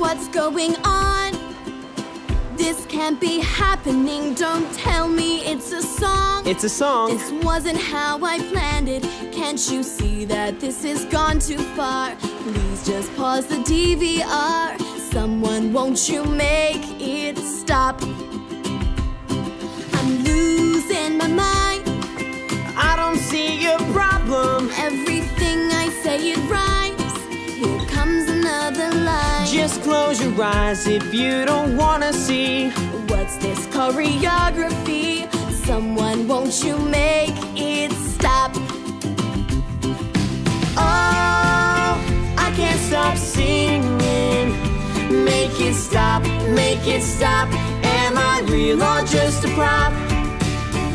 what's going on? This can't be happening, don't tell me it's a song. It's a song. This wasn't how I planned it. Can't you see that this has gone too far? Please just pause the DVR. Someone, won't you make it stop? I'm losing my mind. I don't see your problem. Everything I say it rhymes. Here comes another line. Just close your eyes if you don't wanna see. What's this choreography? Someone, won't you make it stop? Oh, I can't stop singing. Make it stop, make it stop. Am I real or just a prop?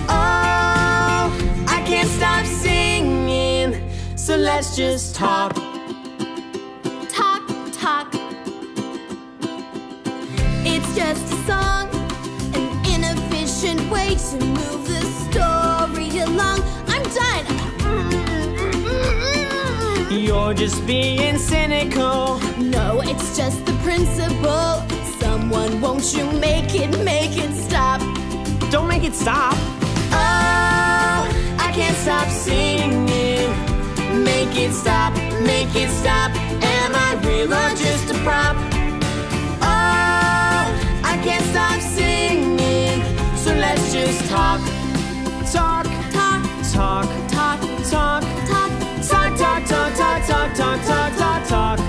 Oh, I can't stop singing. So let's just talk. Talk, talk. It's just a song, an inefficient way to move the story along. I'm done. You're just being cynical. No, it's just the principle. Someone, won't you make it stop? Don't make it stop. Oh, I can't stop singing. Make it stop, make it stop. Am I real or just a prop? Oh, I can't stop singing. So let's just talk. Talk, Talk, talk, talk, talk, talk, talk, talk, talk, talk, talk, talk, talk, talk, talk.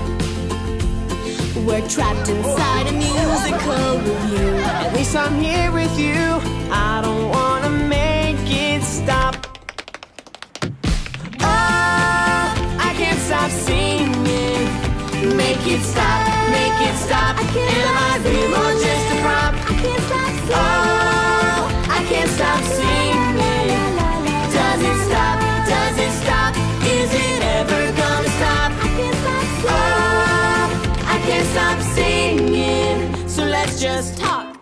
We're trapped inside a musical review. At least I'm here with you. I don't wanna make it stop. Oh, I can't stop singing. Make it stop, make it stop. Am I real or just a prop? I can't stop singing. Oh, I can't stop singing. Does it stop? Does it stop? Is it ever gonna stop? I can't stop singing. Oh, I can't stop singing. So let's just Talk.